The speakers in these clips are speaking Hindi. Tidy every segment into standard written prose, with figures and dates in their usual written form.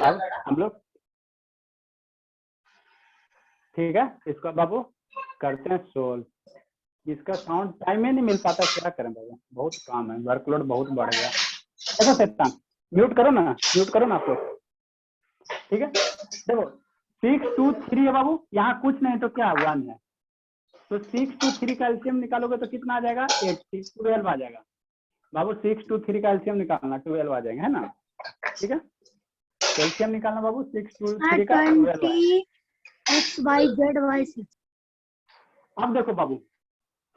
अब हम लोग ठीक है, इसको बाबू करते हैं सोल्व। इसका साउंड टाइम ही नहीं मिल पाता, क्या करें बाबू, बहुत काम है, वर्कलोड बहुत बढ़ गया। देखो शैतान, म्यूट करो ना, म्यूट करो ना आप लोग, ठीक है। देखो 6 2 3 है बाबू, यहाँ कुछ नहीं तो क्या 1 है, तो 6 2 3 का एलसीएम निकालोगे तो कितना आ जाएगा 8 12 आ जाएगा बाबू। 6 2 3 का एलसीएम निकालना 12 आ जाएगा, है ना, ठीक है। एलसीएम निकालना बाबू 6 2 3 का 12 x y z y 6। अब देखो बाबू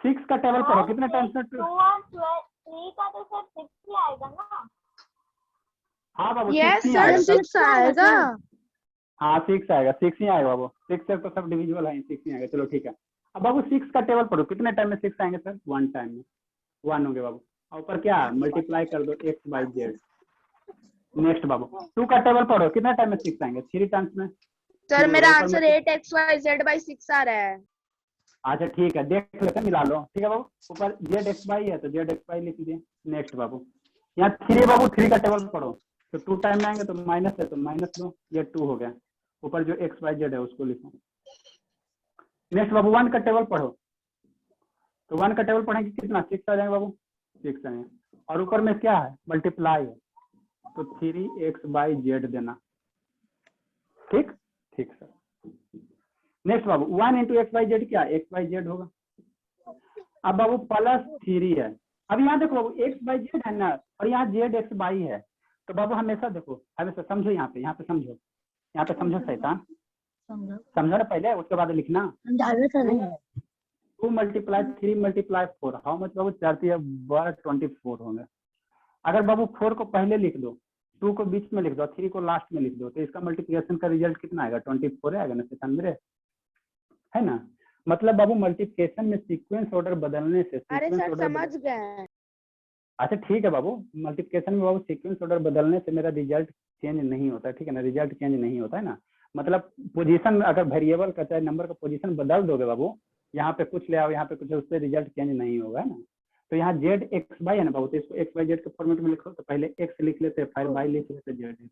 6 का टेबल पढ़ो, कितने टाइम्स में 2 और 3 का तो सर 6 ही आएगा ना। हाँ बाबू यस 6 ही सर आएगा, 6 आएगा। हाँ 6 आएगा, 6 ही आएगा बाबू, 6 से तो सब डिविजिबल है, 6 ही आएगा, चलो ठीक है। अब बाबू 6 का टेबल पढ़ो, कितने टाइम में 6 आएंगे सर 1 टाइम में 1 होंगे बाबू, और ऊपर क्या मल्टीप्लाई कर दो x बाई जेड। नेक्स्ट बाबू 2 का टेबल पढ़ो, कितने टाइम में 6 आएंगे 3 टाइम्स में। सर मेरा आंसर 8xyz/6 आ रहा है। अच्छा ठीक है, देख लेते मिला लो, ठीक है बाबू। ऊपर जेड एक्स वाई है तो जेड एक्स वाई लिख दिए। नेक्स्ट बाबू यहाँ 3 बाबू 3 का टेबल पढ़ो, तो 2 टाइम में आएंगे तो माइनस है तो माइनस लो, ये 2 हो गया। ऊपर जो एक्स वाई जेड है उसको लिखो। नेक्स्ट बाबू 1 का टेबल पढ़ो, तो 1 का टेबल पढ़ेंगे कितना 6 आ जाएगा बाबू, 6 आएंगे, और ऊपर में क्या है मल्टीप्लाई है, तो 3x/z देना, ठीक ठीक सर। नेक्स्ट बाबू 1 इंटू x/z क्या x/z होगा। अब बाबू +3 है, अब यहाँ देखो बाबू x/z है ना, और यहाँ z x/y है, तो बाबू हमेशा देखो, हमेशा समझो, यहाँ पे समझो, यहाँ पे समझो शैतान, समझो ना पहले, उसके बाद लिखना। 2 मल्टीप्लाई 3 मल्टीप्लाई 4, हाउ मच बाबू 4 24 होंगे। अगर बाबू 4 को पहले लिख दो, 2 को बीच में लिख दो, 3 को लास्ट में लिख दो, तो इसका मल्टीप्लिकेशन का रिजल्ट कितना आएगा 24 आएगा ना शैतान मेरे, है ना। मतलब बाबू मल्टीप्लिकेशन में सीक्वेंस ऑर्डर बदलने से समझ गए। अच्छा ठीक है बाबू, मल्टीप्लिकेशन में बाबू सीक्वेंस ऑर्डर बदलने से मेरा रिजल्ट चेंज नहीं होता, ठीक है ना, रिजल्ट चेंज नहीं होता है ना। मतलब पोजीशन अगर वेरिएबल का चाहे नंबर का पोजीशन बदल दोगे बाबू, यहाँ पे कुछ ले आओ, यहाँ पे कुछ, उससे रिजल्ट चेंज नहीं होगा, है ना। तो यहाँ जेड एक्स वाई है ना बाबू, तो इसको एक्स वाई जेड के फॉर्मेट में लिखो, तो पहले एक्स लिख लेते हैं, फिर वाई लिख लेते जेड,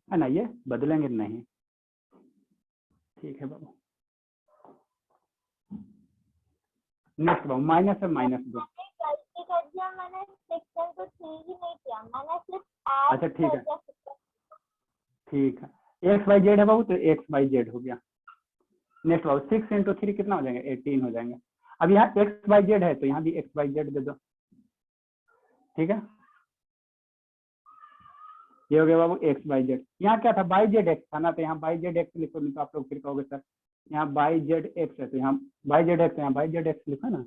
है ना, ये बदलेंगे नहीं, ठीक है बाबू। नेक्स्ट बाबू माइनस है -2, गलती कर दिया मैंने, 6 तो 3 ही नहीं किया मैंने, सिर्फ अच्छा ठीक है, एक्स वाई जेड है बाबू, तो एक्स वाई जेड हो गया। नेक्स्ट बाबू 6 इंटू 3 कितना हो जाएंगे 18 हो जाएंगे। अब यहाँ एक्स वाई जेड है तो यहाँ भी एक्स वाई जेड दे दो, ठीक है, ये हो गया बाबू एक्स वाई जेड। यहाँ क्या था बाई जेड एक्स था ना, तो यहाँ बाई जेड एक्स लिखो, नहीं तो आप लोग फिर कहोगे सर यहाँ बाई जेड एक्स है, तो यहाँ बाई जेड एक्स, यहाँ बाई जेड एक्स लिखो ना।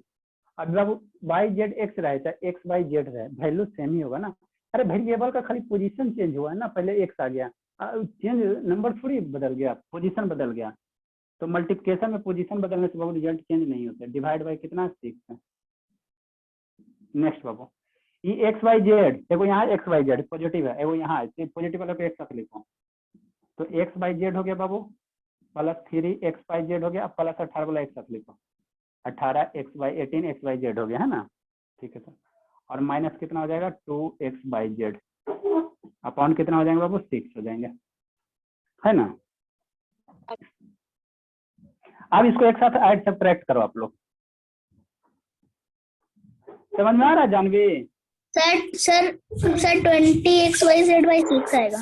अब बाबू बाई जेड एक्स रहे चाहे एक्स वाई जेड रहे, वैल्यू सेम ही होगा ना। अरे वेरिएबल का खाली पोजीशन चेंज हुआ है ना, पहले एक्स आ गया, चेंज नंबर थोड़ी बदल गया, पोजीशन बदल गया। तो मल्टीप्लिकेशन में पोजीशन बदलने से बाबू रिजल्ट चेंज नहीं होता। डिवाइड बाई कितना 6 है। नेक्स्ट बाबू ये एक्स वाई जेड, देखो यहाँ एक्स वाई जेड पॉजिटिव है, वो यहाँ है पॉजिटिव वाला पे एक साथ लिखो, तो एक्स वाई जेड हो गया बाबू +3 एक्स वाई जेड हो गया, प्लस 18 वाला एक साथ लिखो, 18 X Y 18 X Y Z हो गया, है ना, ठीक है सर। और माइनस कितना हो जाएगा 2 एक्स वाई जेड अपॉन कितना हो जाएंगे बाबू 6 हो जाएंगे, है ना। अब इसको एक साथ ऐड सब्ट्रैक्ट करो आप लोग, समझ में आ रहा है जानवी। सर 20xyz/6 आएगा।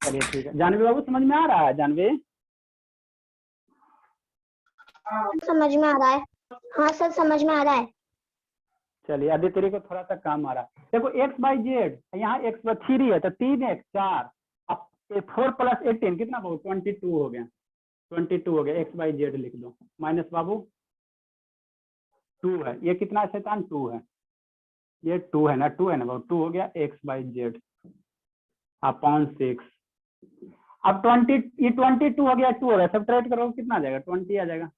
चलिए ठीक है जानवी बाबू, समझ में आ रहा है जानवी। समझ में आ रहा है, हाँ सर समझ में आ रहा है। चलिए अभी तेरे को थोड़ा सा काम आ रहा है, देखो एक्स बाई जेड यहाँ एक्स 3 है तो 3 x 4, अब 4 + 18 कितना बाबू 22 हो गया, 22 हो गया, एक्स बाई जेड लिख दो, माइनस बाबू 2 है, ये कितना है शैतान 2 है, ये 2 है ना, 2 है ना बाबू, 2 हो गया एक्स बाई जेड अपॉन 6। अब 20 ये 22 हो गया, 2 हो गया, सब्ट्रैक्ट करो कितना आ जाएगा 20 आ जाएगा,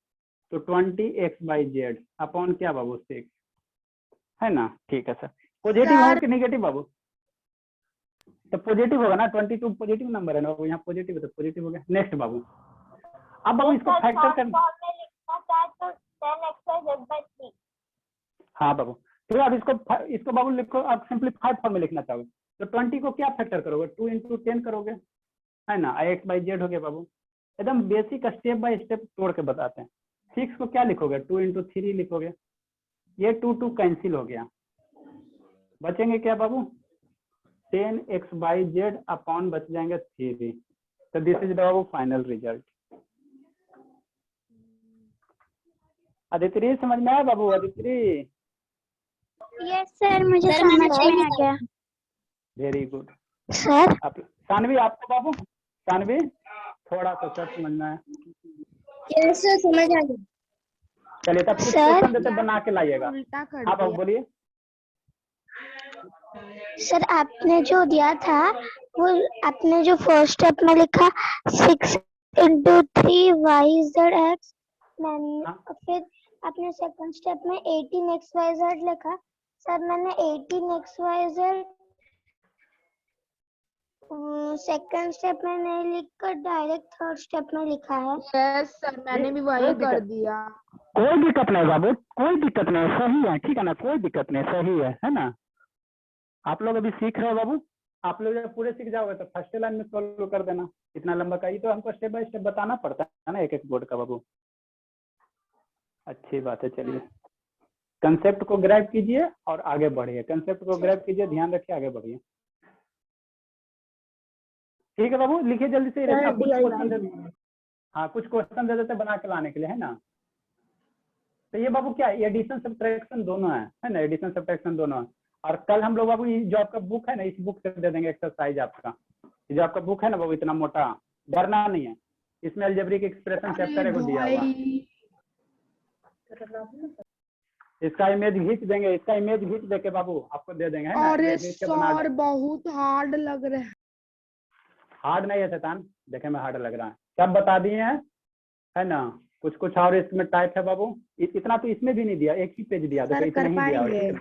तो 20 एक्स बाई जेड अपॉन क्या बाबू 6, है ना, ठीक है सर। पॉजिटिव हो कि नेगेटिव बाबू, तो पॉजिटिव होगा ना, 22 पॉजिटिव नंबर है ना बाबू, यहाँ पॉजिटिव है तो पॉजिटिव हो गया। नेक्स्ट बाबू अब बाबू इसको फैक्टर कर, हाँ बाबू, तो अब इसको बाबू लिखो, आप सिंपलीफाइड फॉर्म में लिखना चाहोगे तो 20 को क्या फैक्टर करोगे 2 × 10 करोगे, है ना, एक्स बाई जेड हो गया बाबू। एकदम बेसिक स्टेप बाय स्टेप तोड़ के बताते हैं। 6 को क्या लिखोगे, 2 इंटू 3 लिखोगे, ये 2 कैंसिल हो गया, बचेंगे क्या बाबू 10x बाई जेड अपॉन बच जाएंगे 3। तो this is the Babu final result. Aditi समझ में आया बाबू, अदिति? यस सर, मुझे समझ में आ गया। वेरी गुड सर सानवी, आपको बाबू? सानवी थोड़ा सा सर समझना है। यस सर, समझ आ गया। चलिए तब कुछ सर क्वेश्चन देते बना के लाइएगा। उल्टा कर हाँ बाबू दिया। बोलिए। सर आपने जो दिया था वो आपने जो फर्स्ट स्टेप में लिखा 6 इंटू 3 वाई जेड एक्स, हाँ। फिर आपने सेकंड स्टेप में 18 एक्स वाई जेड लिखा। सर मैंने 18 X Y Z second step में नहीं लिखकर डायरेक्ट थर्ड स्टेप में लिखा है। यस सर, मैंने भी वही कर दिया। कोई दिक्कत नहीं बाबू, कोई दिक्कत नहीं, सही है, ठीक है ना, कोई दिक्कत नहीं, सही है ना। आप लोग अभी सीख रहे हो बाबू, आप लोग जब पूरे सीख जाओगे तो फर्स्ट लाइन में सॉल्व कर देना। इतना लंबा का ही तो हमको स्टेप बाय स्टेप बताना पड़ता है ना, एक एक बोर्ड का बाबू। अच्छी बात है। चलिए कंसेप्ट को ग्रैब कीजिए और आगे बढ़िए, कंसेप्ट को ग्रैब कीजिए, ध्यान रखिए, आगे बढ़िए। ठीक है बाबू, लिखिए जल्दी से। कुछ क्वेश्चन दे, हाँ कुछ क्वेश्चन दे देते बना के लाने के लिए, है ना। तो ये बाबू क्या है, एडिशन सब्ट्रैक्शन दोनों है ना, एडिशन सब्ट्रैक्शन दोनों है। और कल हम लोग बाबू जो आपका बुक है ना, इस बुक से दे देंगे एक्सरसाइज आपका। जो आपका बुक है ना बाबू इतना मोटा, डरना नहीं है, इसमें अलजेब्रिक एक्सप्रेशन चैप्टर है दिया हुआ। इसका इमेज खींच देंगे, इसका इमेज खींच दे के बाबू आपको दे देंगे, है ना। अरे ये खींच के बना सर दे। बहुत हार्ड लग रहा है। हार्ड नहीं है शैतान, देखे में हार्ड लग रहा है, सब बता दिए हैं, है ना। कुछ कुछ और इसमें टाइप है बाबू, इतना तो इसमें भी नहीं दिया, एक ही पेज दिया, देखो सर इतना कर ही दिया। पाएंगे? ठीक है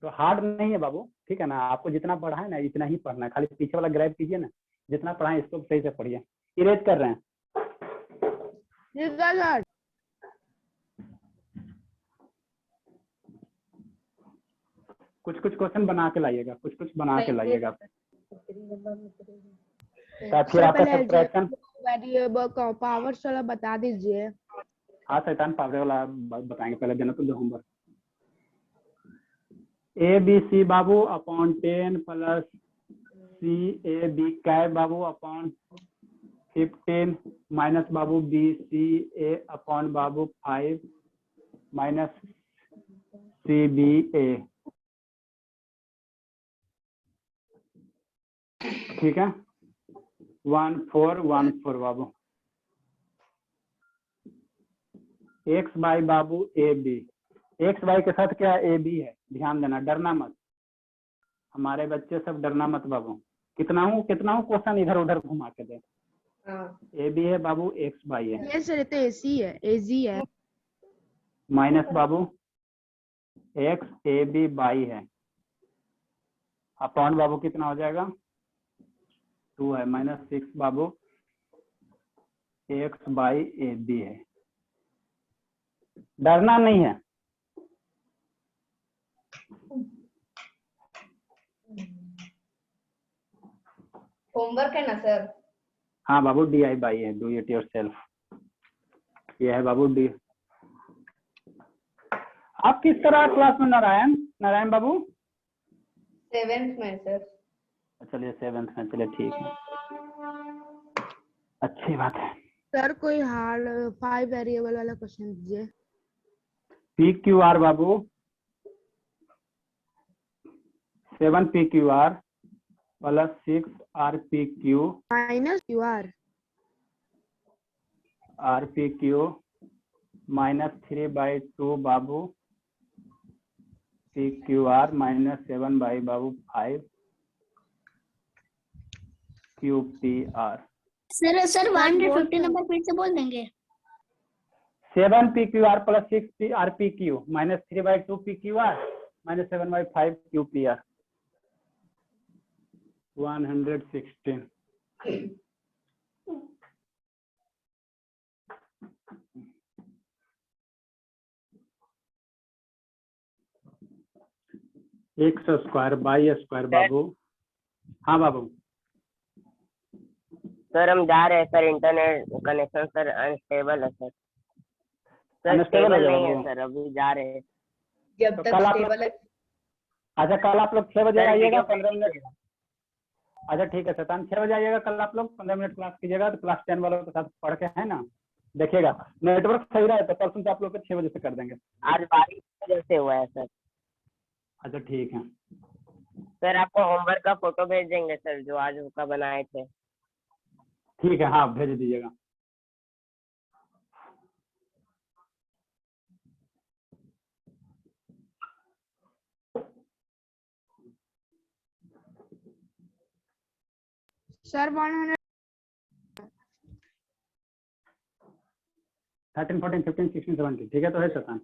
तो हार्ड नहीं है बाबू, ठीक है ना। आपको जितना पढ़ा है ना इतना ही पढ़ना है, खाली पीछे वाला ग्रैब कीजिए ना, जितना पढ़ा है इसको सही से पढ़िए। इरेज कर रहे हैं। ठीक है सर। कुछ कुछ क्वेश्चन बना के लाइएगा, कुछ कुछ बना के लाइएगा। फिर आपका सब्ट्रैक्शन, वेरिएबल का पावर्स वाला बता दीजिए। हाँ शैतान पावरे वाला बताएंगे, पहले देना तो दो होमवर्क। ए बी सी बाबू upon 10 plus C A B cap बाबू अपॉन 15 माइनस बाबू बी सी ए अपॉन बाबू 5 माइनस सी बी ए। ठीक है 1 4 1 4 बाबू। एक्स बाई बाबू ए बी, एक्स बाई के साथ क्या ए बी है, ध्यान देना, डरना मत, हमारे बच्चे सब डरना मत बाबू। कितना हूँ क्वेश्चन इधर उधर घुमा के दे। ए बी है बाबू, एक्स बाई है, ये सर तो एसी है, एजी है। माइनस बाबू एक्स ए बी बाई है, अपॉन बाबू कितना हो जाएगा 2 है, माइनस 6 बाबू एक्स बाई ए बी है। डरना नहीं है। होमवर्क है ना सर? हाँ बाबू डी आई बाई है, डू इट योरसेल्फ। ये है बाबू डी। आप किस तरह क्लास में नारायण, नारायण बाबू? 7th में सर। चलिए 7th में, चलिए ठीक है, अच्छी बात है। सर कोई हार्ड 5 वेरिएबल वाला क्वेश्चन दीजिए। P Q R Babu 7 P Q R plus 6 R P Q minus Q R P Q minus 3/2 Babu P Q R minus 7 by Babu 5 Q P R. Sir 150 number फिर से बोल देंगे। 7 P Q R plus 6 P R P Q minus 3/2 P Q R minus 7/5 Q P R 116। X square by square बाबू हाँ बाबू। सर हम जा रहे हैं sir, internet connection sir unstable है सर। सर Unstable स्टेबल है नहीं है बाबू। सर, अभी जा रहे हैं। जब तो तक कल आप स्टेबल है। अच्छा कल आप लोग 6 बजे सर आइएगा, वीडियो 15 मिनट। अच्छा ठीक है शैतान, 6 बजे आइएगा कल आप लोग, 15 मिनट क्लास कीजिएगा, तो क्लास 10 वालों के साथ पढ़ के है ना, देखिएगा नेटवर्क सही रहे तो परसों से आप लोग को 6 बजे से कर देंगे। आज बारिश की वजह से हुआ है सर। अच्छा ठीक है। सर आपको होमवर्क का फोटो भेज देंगे सर, जो आज का बनाए थे। ठीक है हाँ भेज दीजिएगा। सर 100 13, 14, 15, 16, 17 ठीक है तो है शैतान।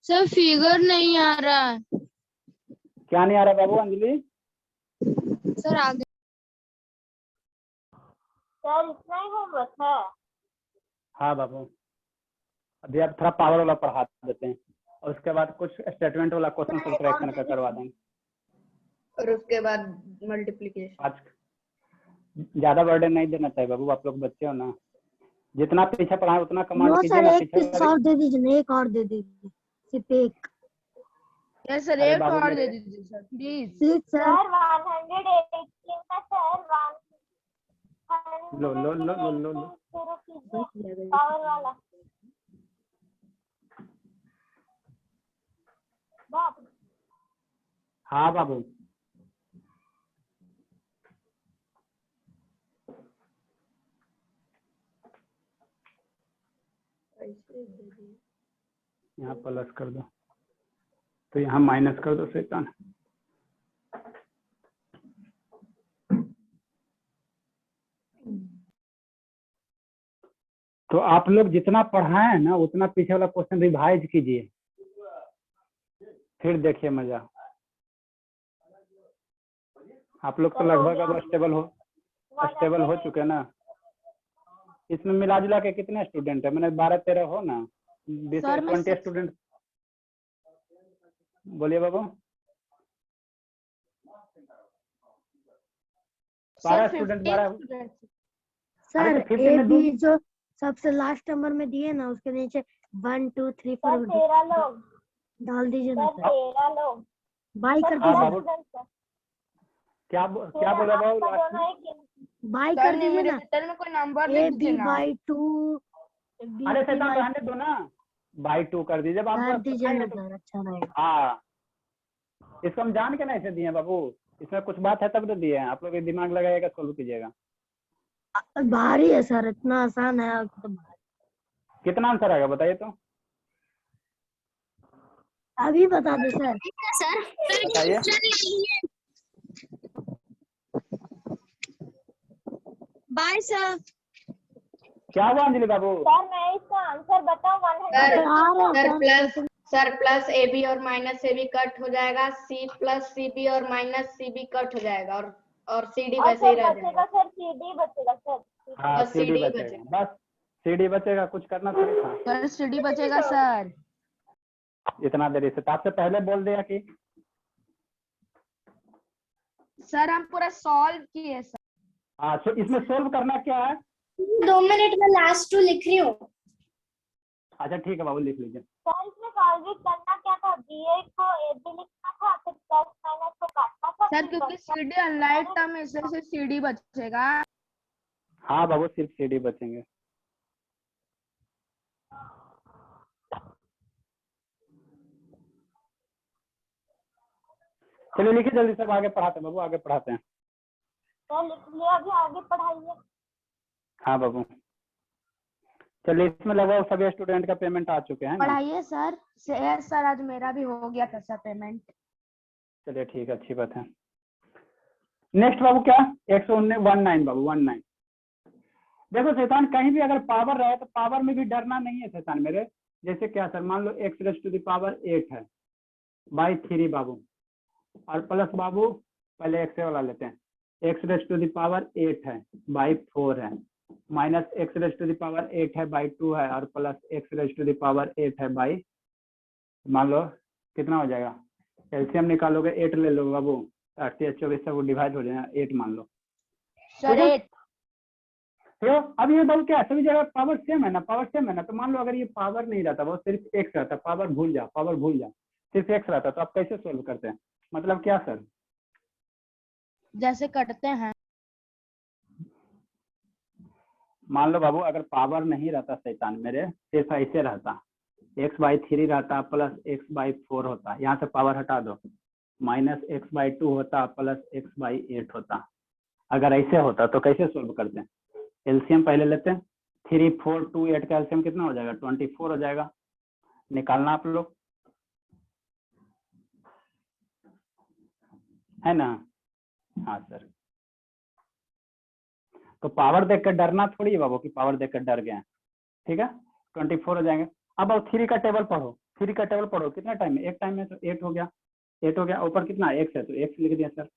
सर फिगर नहीं आ रहा है। क्या नहीं आ रहा बाबू अंजलि? सर आगे सर इतना ही होमवर्क है? हाँ बाबू, अभी आप थोड़ा पावर वाला पढ़ा देते हैं और उसके बाद कुछ स्टेटमेंट वाला क्वेश्चन सब्ट्रैक्शन का करवा देंगे। और उसके बाद मल्टीप्लिकेशन। आज ज्यादा बर्डन नहीं देना चाहिए बाबू, आप लोग बच्चे हो ना, जितना पीछे पढ़ाए उतना कमांड नो सर, कीजिएगा। एक पीस और दे दीजिए ना, एक और दे दीजिए, सिर्फ एक। यस सर, अरे एक बाबू और दे मेरे- दीजिए sir please. Please sir. Sir 118 का सर लो लो लो लो लो लो। शुरू कीजिए पावर वाला। बाप हाँ बाबू यहाँ प्लस कर दो तो यहाँ माइनस कर दो शैतान। तो आप लोग जितना पढ़ाए हैं ना उतना पीछे वाला क्वेश्चन रिवाइज कीजिए, फिर देखिए मजा। आप लोग तो लगभग अब स्टेबल हो चुके हैं ना। इसमें मिला जुला के कितने स्टूडेंट है? मैंने 12-13 हो ना, 20 सर, मैं 20 स्टूडेंट। बोलिए बाबू। 12 स्टूडेंट 12। सर अरे तो 50 ए में दो। बी जो सबसे लास्ट नंबर में दिए ना, उसके नीचे 1 2 3 सर 4 13 लोग, डाल दीजिए ना सर सर। 13 लोग। बाई कर हाँ दीजिए, बाबू, क्या बोला बाबू लास्ट में? बाई सर कर दीजिए ना। न्यूमरेटर में कोई नंबर ए लिख बी दीजिए ना। बाई 2 बी अरे सी शैतान बाई रहने दो ना, बाई 2 कर दीजिए। जब आप कर दीजिए ना तो सर, अच्छा रहेगा। हाँ, इसको हम जान के ना ऐसे दिए हैं बाबू, इसमें कुछ बात है तब तो दिए हैं। आप लोग दिमाग लगाइएगा, सोल्व कीजिएगा। भारी है सर, इतना आसान है आपको तो भारी। कितना आंसर आएगा बताइए तो? अभी बता दो सर। बताइए। Bye sir. क्या हुआ अंजलि बाबू? सर मैं इसका आंसर बताऊं? 100 सर प्लस ए बी और माइनस ए बी कट हो जाएगा, सी प्लस सी बी और माइनस सी बी कट हो जाएगा, और सी डी वैसे ही रह जाएगा। सर सीडी बचेगा सर। हाँ बस सीडी CD बचेगा, बस सीडी बचेगा, कुछ करना थोड़ी था। सर सीडी बचेगा सर। इतना देरी से, तो आपसे पहले बोल दिया कि सर हम पूरा सॉल्व किए सर। हाँ, तो इसमें सोल्व करना क्या है? 2 मिनट में लास्ट 2 लिख रही हूँ। अच्छा ठीक है बाबू, लिख लीजिए। सर इसमें सॉल्व करना क्या था? बी को ए बी लिखना था, फिर प्लस माइनस को काटना था। सर क्योंकि सीडी अनलाइट था, में से सीडी बचेगा। हाँ बाबू, सिर्फ सीडी बचेंगे। चलिए लिखिए जल्दी, सब आगे पढ़ाते हैं बाबू, आगे पढ़ाते हैं। सर लिख लिया, अभी आगे पढ़ाइए। हाँ बाबू, चलिए इसमें लगभग सभी स्टूडेंट का पेमेंट आ चुके हैं ना? पढ़ाइए सर। सर आज मेरा भी हो गया था सर पेमेंट। चलिए ठीक है, अच्छी बात है। नेक्स्ट बाबू क्या, 119 बाबू 19। देखो शैतान कहीं भी अगर पावर रहे तो पावर में भी डरना नहीं है शैतान मेरे। जैसे क्या सर, मान लो x raise to the power 8 है बाई 3 बाबू, और प्लस बाबू पहले x वाला लेते हैं, x raise to the power 8 है बाई 4 है, minus x raise to the power 8 है बाई 2 है, और plus x raise to the power 8 है बाई, मान लो कितना हो जाएगा, एलसीएम निकालोगे 8 ले लो बाबू, 8 से 24 सब डिवाइड हो जाएगा 8 मान लो। सर 8। तो अब ये बाबू क्या सभी जगह पावर सेम है ना, पावर सेम है ना, तो मान लो अगर ये पावर नहीं रहता, वो सिर्फ एक्स रहता, पावर भूल जा, पावर भूल जा, सिर्फ एक्स रहता, तो आप कैसे सोल्व करते हैं, मतलब क्या सर? जैसे कटते हैं। मान लो बाबू अगर पावर नहीं रहता शैतान मेरे, सिर्फ ऐसे रहता, x/3 रहता प्लस x/4 होता, यहाँ से पावर हटा दो, माइनस x/2 होता प्लस x/8 होता। अगर ऐसे होता तो कैसे सोल्व करते हैं? एलसीएम पहले लेते हैं, 3 4 2 8 का एलसीएम कितना हो जाएगा, 24 हो जाएगा, निकालना आप लोग, है ना? हाँ सर। तो पावर देखकर डरना थोड़ी है बाबू कि पावर देखकर डर गए, ठीक है, 24 हो जाएंगे। अब 3 का टेबल पढ़ो, 3 का टेबल पढ़ो, कितना टाइम है, एक टाइम है तो 8 हो गया, 8 हो गया, ऊपर कितना x है तो x लिख दिया सर।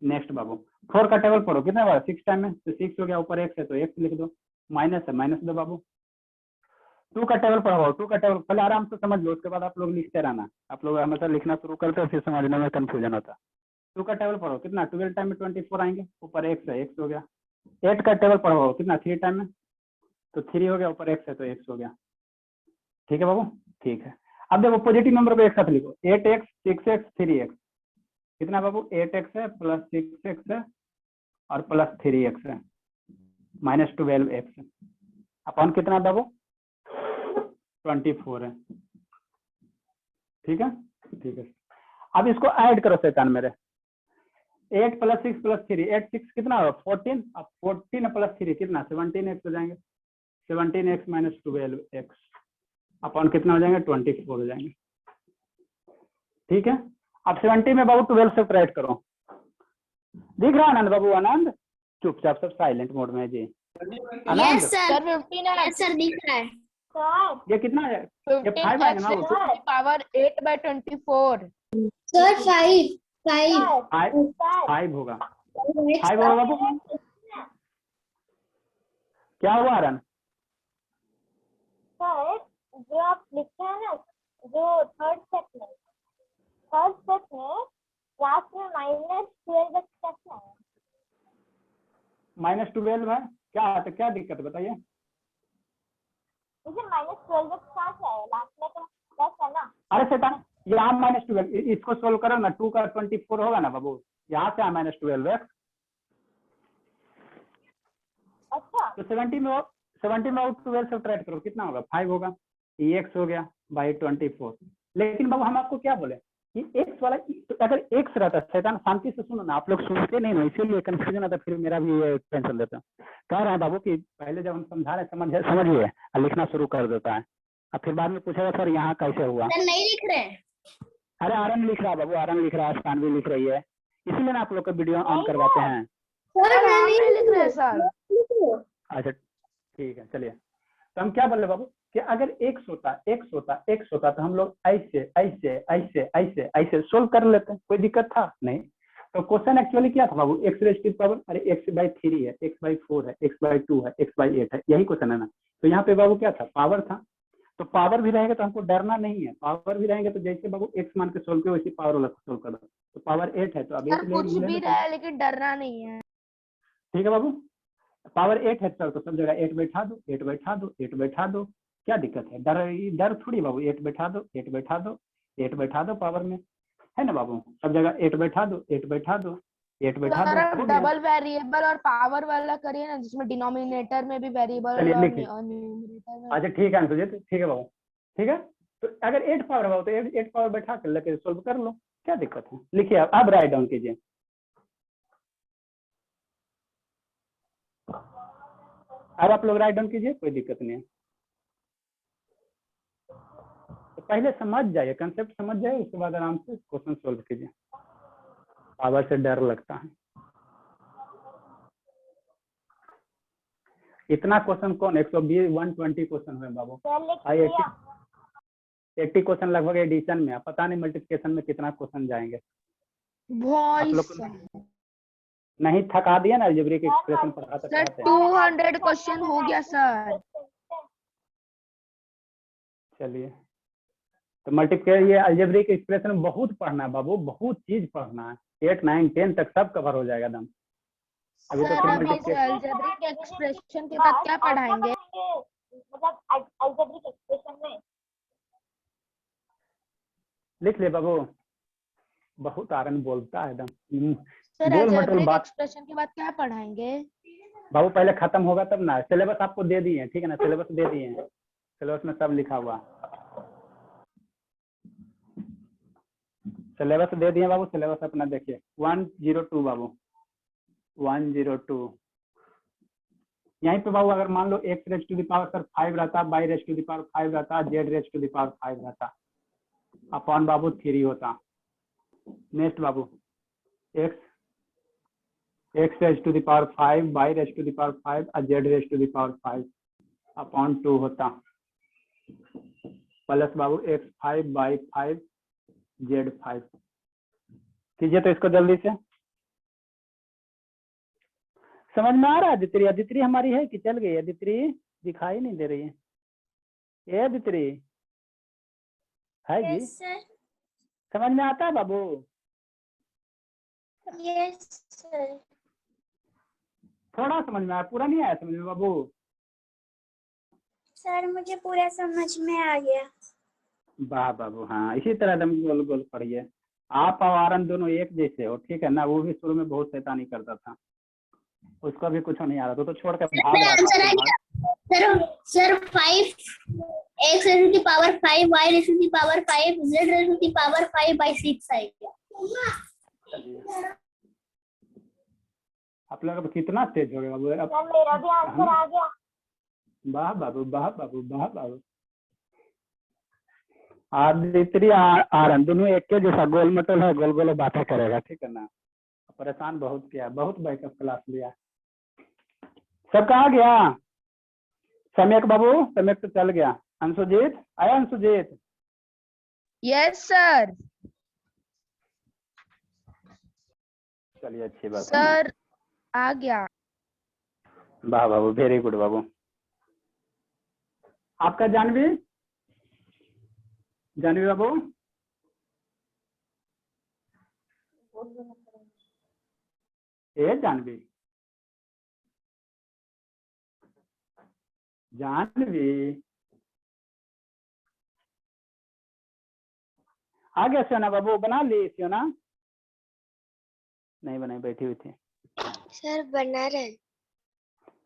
नेक्स्ट बाबू 4 का टेबल पढ़ो, कितना बार 6 टाइम है तो 6 हो गया, ऊपर x है तो x लिख दो, माइनस है माइनस दो बाबू। 2 का टेबल पढ़ो, 2 का टेबल पहले आराम से समझ लो, उसके बाद आप लोग लिखते रहना, आप लोग हमेशा लिखना शुरू करते हो फिर समझने में कंफ्यूजन होता। 2 का टेबल पढ़ो, कितना 12 टाइम में 24 आएंगे, ऊपर x है, x हो गया। 8 का टेबल पढ़ो, कितना 3 टाइम में तो 3 हो गया, ऊपर x है तो x हो गया, ठीक है बाबू, ठीक है। अब देखो पॉजिटिव नंबर को एक साथ लिखो, 8x 6x 3x, कितना बाबू 8x है प्लस 6x है और प्लस 3x है, माइनस 12x है, अपन कितना बाबू 24 है, ठीक है, ठीक है। अब इसको ऐड करो शैतान मेरे, 8 प्लस 6 प्लस 3, 8 6 कितना होगा 14, अब 14 प्लस 3 कितना 17x हो जाएंगे, 17x माइनस 12x अपन कितना हो जाएंगे 24 हो जाएंगे, ठीक है। अब 70 में बाबू 12 से राइट करो, दिख रहा है आनंद बाबू, आनंद चुपचाप सब साइलेंट मोड में है जी, आनंद सर 15 सर दिख रहा है। सर ये कितना है, ये 5 आएगा ना वो, पावर 8/24। सर 5 5 होगा, 5 होगा बाबू। क्या हुआ आरन? सर जो आप लिखे हैं ना, जो थर्ड स्टेप में लास्ट में -12 कैसे है? -12 है क्या आता, क्या दिक्कत है बताइए? मुझे -12 कहाँ से आया, लास्ट में तो प्लस है ना। अरे शैतान यहाँ -12, इसको सोल्व करो ना, 2 का 24 होगा ना बाबू, यहाँ से -12 अच्छा तो 70 में 12 से ट्राइट करो, कितना होगा 5 होगा, ये x हो गया बाई 24। लेकिन बाबू हम आपको क्या बोले कि x वाला, तो अगर x रहता, शैतान शांति से सुनो ना, आप लोग सुनते नहीं ना, इसीलिए कंफ्यूजन आता, फिर मेरा भी ये टेंशन देता है। कह रहे हैं बाबू कि पहले जब हम समझा रहे समझिए और लिखना शुरू कर देता है, और फिर बाद में पूछेगा सर यहाँ कैसे हुआ। सर नहीं लिख रहे हैं। अरे आरन लिख रहा है बाबू, आरन लिख रहा है, स्थानवी लिख रही है, इसीलिए ना आप लोग का वीडियो ऑन करवाते हैं। सर नहीं लिख रहे हैं सर। अच्छा ठीक है, चलिए तो हम क्या बोल रहे बाबू कि अगर x होता तो हम लोग ऐसे सोल्व कर लेते, कोई दिक्कत था नहीं। तो क्वेश्चन एक्चुअली क्या था बाबू, x रेज टू पावर, अरे x/3 है, x/4 है, x/2 है, x/8 है, यही क्वेश्चन है ना। तो यहाँ पे बाबू क्या था, पावर था, तो पावर भी रहेगा तो हमको डरना नहीं है, पावर भी रहेंगे तो जैसे बाबू x मान के सोल्व किया वैसे पावर वाला सोल्व कर दो। तो पावर 8 है तो अब 8 कुछ भी रहा है लेकिन डरना नहीं है। ठीक है बाबू, पावर 8 है सर, तो सब जगह 8 बैठा दो, 8 बैठा दो, 8 बैठा दो, क्या दिक्कत है, डर थोड़ी बाबू, 8 बैठा दो, 8 बैठा दो, 8 बैठा दो पावर में, है ना बाबू, सब जगह 8 बैठा दो, 8 बैठा दो, 8 बैठा सर दो, डबल वेरिएबल और पावर वाला करिए ना, जिसमें डिनोमिनेटर में भी वेरिएबल और न्यूमरेटर में। अच्छा ठीक है तुझे, ठीक है बाबू, ठीक है। तो अगर 8 पावर बाबू तो 8 पावर बैठा कर लेके सोल्व कर लो, क्या दिक्कत है, लिखिए अब राइट डाउन कीजिए। अब आप लोग राइट डाउन कीजिए, कोई दिक्कत नहीं है। तो पहले समझ जाइए, कंसेप्ट समझ जाइए, उसके बाद आराम से क्वेश्चन सोल्व कीजिए, पावर से डर लगता है। इतना क्वेश्चन कौन 120 120 क्वेश्चन हुए बाबू। सर लिख आई लिया 80 क्वेश्चन लगभग एडिशन में, अब पता नहीं मल्टीप्लिकेशन में कितना क्वेश्चन जाएंगे। आप वॉइस लोग को नहीं थका दिया ना अलजेब्रिक एक्सप्रेशन पढ़ाते सर पढ़ाते। 200 क्वेश्चन हो गया सर। चलिए तो मल्टीप्लिकेशन ये अलजेब्रिक एक्सप्रेशन बहुत पढ़ना है बाबू, बहुत चीज पढ़ना है। 8 9 10 तक सब कवर हो जाएगा दम। अभी तो सर फिर अब इस मल्टीप्लिकेशन अलजेब्रिक एक्सप्रेशन के बाद क्या पढ़ाएंगे? मतलब अलजेब्रिक एक्सप्रेशन में लिख ले बाबू, बहुत आरन बोलता है एकदम। सर गोल मटोल अलजेब्रिक बात एक्सप्रेशन के बाद क्या पढ़ाएंगे? बाबू पहले खत्म होगा तब ना। सिलेबस आपको दे दिए हैं, ठीक है ना, सिलेबस दे दिए हैं, सिलेबस में सब लिखा हुआ। सिलेबस दे दिए बाबू, सिलेबस अपना देखिए। 102 बाबू 102 यहीं पे बाबू अगर मान लो x raise to the power sir 5 रहता, y raise to the power 5 रहता, z raise to the power 5 रहता, अपॉन बाबू 3 होता। नेक्स्ट बाबू x raise to the power 5, y raise to the power 5 और z raise to the power 5 upon 2 होता, प्लस बाबू x5 y5 z5। कीजिए तो इसको जल्दी से। समझ में आ रहा है अदित्री? अदित्री हमारी है कि चल गई? अदित्री दिखाई नहीं दे रही है। ए अदित्री है जी? सर समझ में आता है बाबू? यस सर थोड़ा समझ में आया, पूरा नहीं आया समझ में बाबू? सर मुझे पूरा समझ में आ गया। वाह बाबू, हाँ इसी तरह एकदम गोल गोल पढ़िए। आप और आरन दोनों एक जैसे हो, ठीक है ना। वो भी शुरू में बहुत शैतानी करता था, उसको भी कुछ नहीं आ रहा, तो छोड़ के भाग रहा था। Sir 5 x raise to the power 5 y raise to the power 5 z raise to the power 5 by 6 आएगा। आप लोग अब कितना तेज हो गए बाबू? अब सर मेरा भी आंसर आ गया। वाह बाबू, वाह बाबू, वाह बाबू। आदित्री आरन दोनों एक के जैसा गोल मटोल है, गोल गोल बातें करेगा, ठीक है ना। परेशान बहुत किया, बहुत बैकअप क्लास लिया। सब कहा गया? सम्यक बाबू, सम्यक तो चल गया। अंशुजीत आया? अंशुजीत यस सर। चलिए अच्छी बात है। सर आ गया। वाह बाबू, वेरी गुड बाबू। आपका जानवी, जानवी बाबू ए जानवी, जानवी आ गया? सोना बाबू बना ली? सोना नहीं बनाई, बैठी हुई थी। सर बना रहे।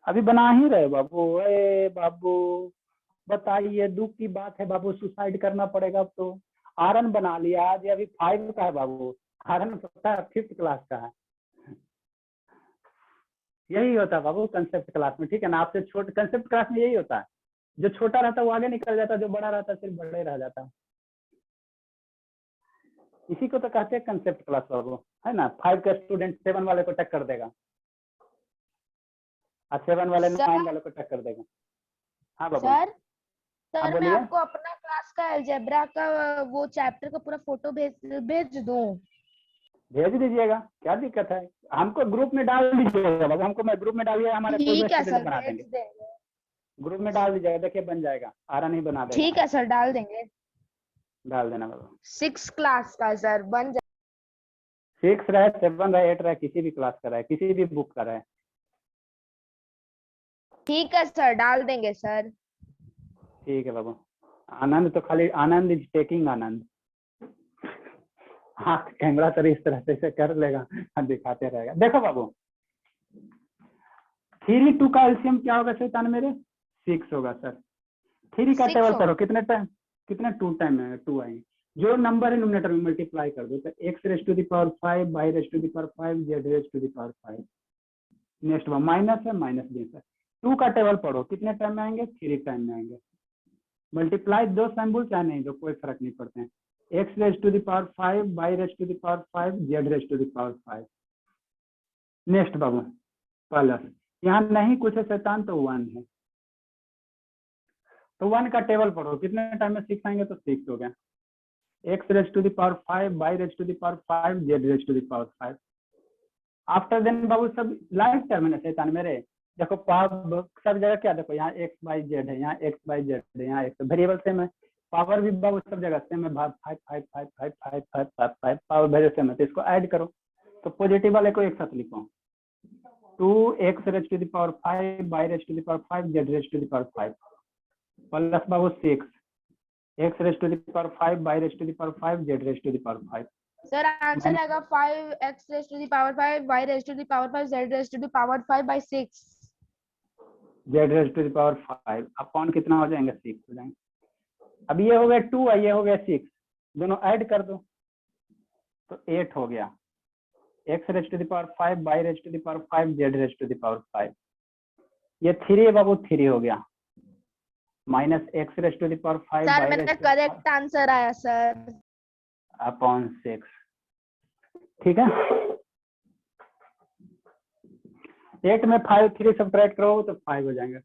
अभी बना ही रहे बाबू। ए बाबू बताइए, दुख की बात है बाबू, सुसाइड करना पड़ेगा अब तो। आरन बना लिया आज, अभी 5 का है बाबू। आरन पता है 5th क्लास का है। यही होता है बाबू कंसेप्ट क्लास में, ठीक है ना। आपसे छोटे कंसेप्ट क्लास में यही होता है, जो छोटा रहता है वो आगे निकल जाता है, जो बड़ा रहता है सिर्फ बड़े रह जाता है। इसी को तो कहते हैं कंसेप्ट क्लास बाबू, है ना। 5 का स्टूडेंट 7 वाले को टक्कर देगा और 7 वाले 9 वाले को टक्कर देगा। हाँ बाबू। सर सर मैं बोलिए। आपको अपना क्लास का अलजेब्रा का वो चैप्टर का पूरा फोटो भेज दूं? भेज दीजिएगा, क्या दिक्कत है। हमको ग्रुप में डाल दीजिएगा बाबू, हमको मैं ग्रुप में डालिए, हमारे कोई ठीक है स्टूडेंट सर बना भेज देंगे। देंगे। ग्रुप में डाल दीजिएगा, देखिए बन जाएगा। आरा नहीं बना देगा। ठीक है सर डाल देंगे। डाल देना बाबू। 6 क्लास का सर बन जाए। 6 रहे, 7 रहे, 8 रहे, किसी भी क्लास का रहे, किसी भी बुक का रहे। ठीक है सर डाल देंगे सर। ठीक है बाबू। आनंद तो खाली आनंद इज टेकिंग आनंद। हाँ कैमरा सर इस तरह से कर लेगा, दिखाते रहेगा। देखो बाबू 3 2 का एलसीएम क्या होगा शैतान मेरे? 6 होगा सर। 3 का 6 टेबल होगा। करो, कितने टाइम, कितने 2 टाइम में 2 आएंगे। जो नंबर है न्यूमरेटर में मल्टीप्लाई कर दो, तो x raise to the power 5 y raise to the power 5 z raise to the power 5। Next one minus है, माइनस भी सर। 2 का टेबल पढ़ो, कितने टाइम में आएंगे? 3 टाइम में आएंगे। मल्टीप्लाई 2 सिंबल चाहे नहीं दो, कोई फर्क नहीं पड़ते हैं। x raise to the power 5 y raise to the power 5 z raise to the power 5। Next बाबू प्लस यहाँ नहीं कुछ है शैतान, तो 1 है। तो 1 का टेबल पढ़ो, कितने टाइम में 6 आएंगे तो 6 हो गया। x raise to the power 5, y raise to the power 5, z raise to the power 5। After then बाबू सब लाइफ टर्म है शैतान मेरे। देखो पावर सब जगह क्या, देखो यहाँ x y z है, यहाँ x y z है, यहाँ x वेरिएबल सेम है। पावर भी बाबू सब जगह सेम है, भाग 5 5 5 5 5 5 5 5 पावर वेरिएबल सेम है, तो इसको ऐड करो। तो पॉजिटिव वाले को एक साथ लिखो, 2x raise to the power 5, y raise to the power 5, z raise to the power 5 plus बाबू 6, x raise to the power 5, y raise to the power 5, z raise to the power 5। Sir answer आएगा 5x raise to the power 5, y raise to the power 5, z raise to the power 5 by 6। z raise to the power 5 upon कितना हो जाएंगे, 6 हो जाएंगे। अब ये हो गया 2 और ये हो गया 6, दोनों ऐड कर दो तो 8 हो गया। x raise to the power 5, y raise to the power 5, z raise to the power 5। ये 3 बाबू 3 हो गया, minus x raise to the power 5, sir y मेरा raise to the correct answer आया सर। अपॉन 6। ठीक है, 8 में 5 3 सब्ट्रैक्ट करो तो 5 हो जाएंगे।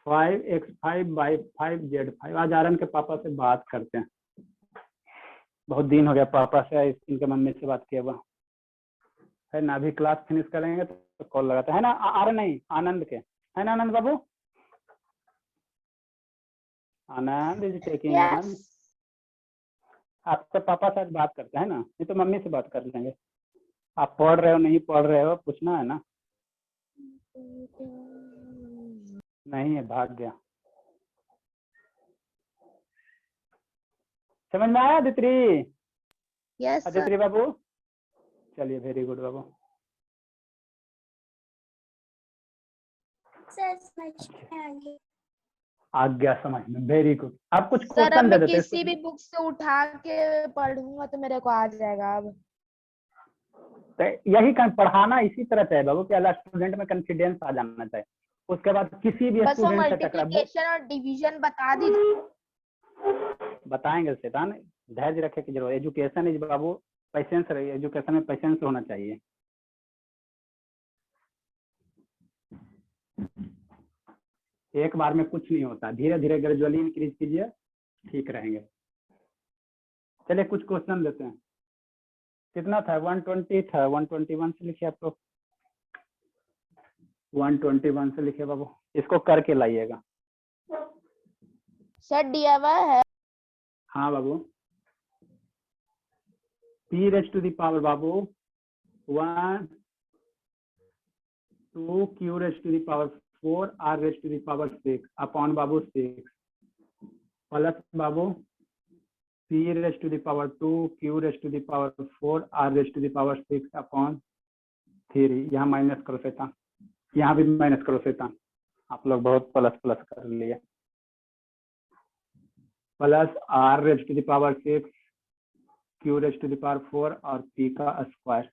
5x 5 y 5 z 5। आज आर्यन के पापा से बात करते हैं, बहुत दिन हो गया पापा से इनके मम्मी से बात किया हुआ है ना। अभी क्लास फिनिश करेंगे तो कॉल लगाते है ना। आर्यन नहीं, आनंद के है ना, आनंद बाबू। आनंद इज टेकिंग Yes. आपके पापा से आज बात करते हैं ना, नहीं तो मम्मी से बात कर लेंगे। आप पढ़ रहे हो नहीं पढ़ रहे हो पूछना है ना। नहीं है, भाग गया। समझ में आया अदित्री? Yes sir. अदित्री बाबू, चलिए वेरी गुड बाबू। सर समझ में आ गया। आ गया समझ में, वेरी गुड। आप कुछ सर अब क्वेश्चन दे मैं देते किसी भी बुक से उठा के पढ़ूंगा तो मेरे को आ जाएगा। अब तो यही पढ़ाना इसी तरह चाहिए बाबू कि अल्लाह स्टूडेंट में कॉन्फिडेंस आ जाना चाहिए। उसके बाद किसी भी बस वो स्टूडेंट से टकरा मल्टीप्लिकेशन और डिवीजन बता दीजिए। बताएंगे शैतान, धैर्य रखे की जरूरत। Education is Babu patience, education में पेशेंस होना चाहिए। एक बार में कुछ नहीं होता, धीरे धीरे ग्रेजुअली इंक्रीज कीजिए, ठीक रहेंगे। चलिए कुछ क्वेश्चन देते हैं। कितना था? 120 था, 121 से लिखिए आप लोग। 121 से लिखिए बाबू, इसको करके लाइएगा। सर दिया हुआ है। हाँ बाबू, p raise to the power बाबू 1 2 q raise to the power 4 r raise to the power 6 upon बाबू 6 प्लस बाबू p raise to the power 2 q raise to the power 4 r raise to the power 6 upon 3। यहाँ माइनस करो शैतान, यहाँ भी माइनस करो शैतान। आप लोग बहुत प्लस प्लस कर लिए। Plus r raise to the power 6 q raise to the power 4 और p का स्क्वायर।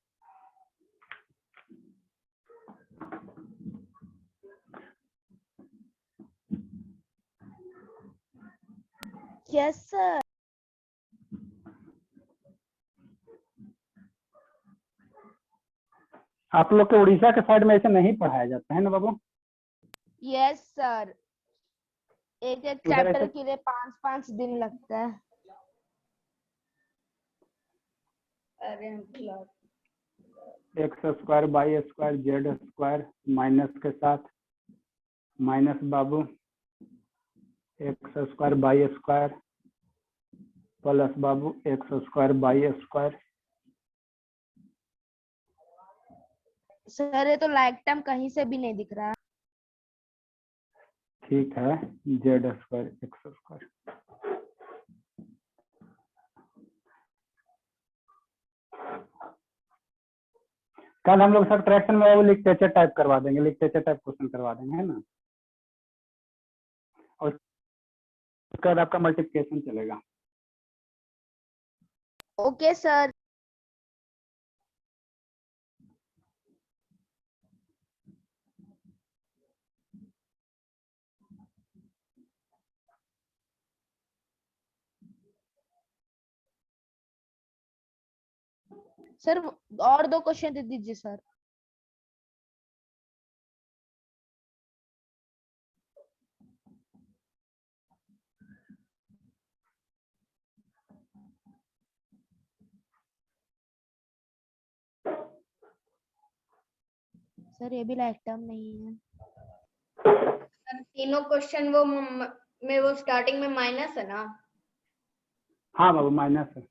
Yes sir. आप लोग के उड़ीसा के साइड में ऐसे नहीं पढ़ाया जाता है ना बाबू? यस सर, एक एक इधर चैप्टर ऐसे के लिए 5-5 दिन लगता है। अरे x square by square Z square minus के साथ माइनस बाबू x square by square plus Babu x square by square. Sir ये तो लाइक टाइम कहीं से भी नहीं दिख रहा। ठीक है, जेड स्क्वायर एक्स स्क्वायर। कल हम लोग सब्ट्रैक्शन में वो लिटरेचर टाइप करवा देंगे, लिटरेचर टाइप क्वेश्चन करवा देंगे, है ना। और उसके बाद आपका मल्टीप्लिकेशन चलेगा। Okay sir. सर और 2 क्वेश्चन दे दीजिए सर। सर ये भी लाइफ टर्म नहीं है। सर तीनों क्वेश्चन वो में वो स्टार्टिंग में माइनस है ना? हाँ बाबू माइनस है।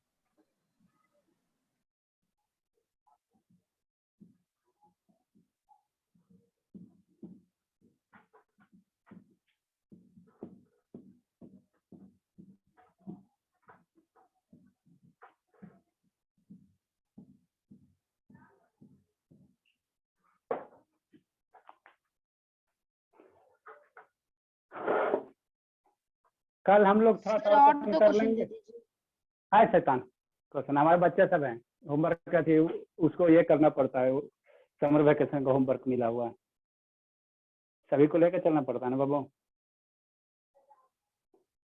कल हम लोग थोड़ा सर थोड़ा और क्वेश्चन दो कर क्वेश्चन लेंगे। दे दीजिए। हाय शैतान क्वेश्चन हमारे बच्चे सब हैं, होमवर्क का थी उसको ये करना पड़ता है, समर वेकेशन का होमवर्क मिला हुआ है, सभी को लेकर चलना पड़ता है ना बाबू।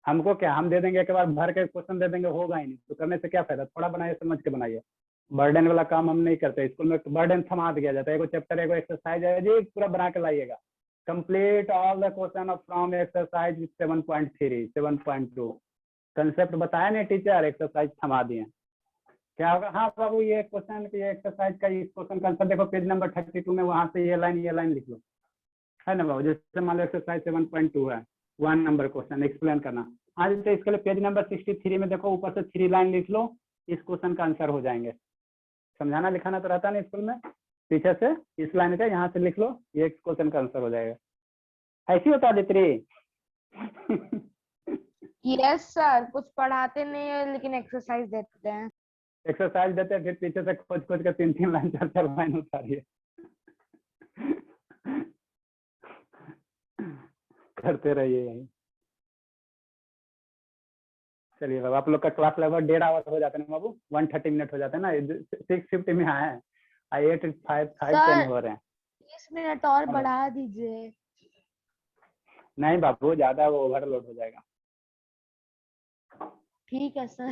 हमको क्या, हम दे देंगे एक बार भर के क्वेश्चन दे देंगे, होगा ही नहीं तो करने से क्या फायदा। थोड़ा बनाइए, समझ के बनाइए। बर्डन वाला काम हम नहीं करते स्कूल में, बर्डन थमा दिया जाता है। एगो चैप्टर एगो एक्सरसाइज है जी, पूरा बना के लाइएगा। Complete all the question from exercise 7.3 7.2 concept बताया नहीं टीचर, एक्सरसाइज थमा दिए। क्या होगा, हाँ बाबू ये क्वेश्चन ये एक्सरसाइज का इस क्वेश्चन का आंसर देखो पेज नंबर 32 में, वहां से ये लाइन लिख लो, है ना बाबू। जैसे मान लो एक्सरसाइज 7.2 है, 1 नंबर क्वेश्चन एक्सप्लेन करना। आज तो इसके लिए पेज नंबर 63 में देखो ऊपर से 3 लाइन लिख लो, इस क्वेश्चन का आंसर हो जाएंगे। समझाना लिखाना तो रहता नहीं स्कूल में, पीछे से इस लाइन का यहाँ से लिख लो, ये क्वेश्चन का आंसर हो जाएगा। ऐसी बता देती रही। यस सर, कुछ पढ़ाते नहीं है लेकिन एक्सरसाइज देते हैं। एक्सरसाइज देते हैं, फिर पीछे से खोज खोज कर 3 लाइन 4 लाइन उतारिए। करते रहिए यही। चलिए बाबू, आप लोग का क्लास लगभग 1.5 आवर हो जाते हैं बाबू, 130 मिनट हो जाते हैं ना, 6:50 में आए हैं, 8:55 हो रहे हैं। 30 मिनट और बढ़ा दीजिए। नहीं बाबू ज्यादा वो ओवरलोड हो जाएगा। ठीक है सर।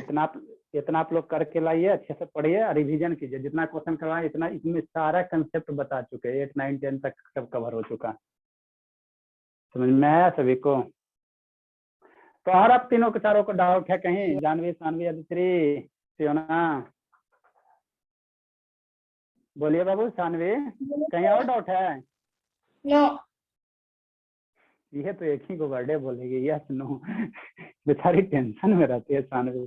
इतना आप लोग करके लाइए, अच्छे से पढ़िए, रिवीजन कीजिए। जितना क्वेश्चन करवाए इतना, इसमें सारा कंसेप्ट बता चुके हैं, 8, 9, 10 तक सब कवर हो चुका है। समझ में आया सभी को? तो और आप तीनों के चारों को डाउट है कहीं? जानवी, सानवी, अदिति, सियोना, बोलिए बाबू। सानवी कहीं और डाउट है? नो। ये तो एक ही को बर्थडे बोलेगी, यस नो। बेचारी टेंशन में रहती है सानवी।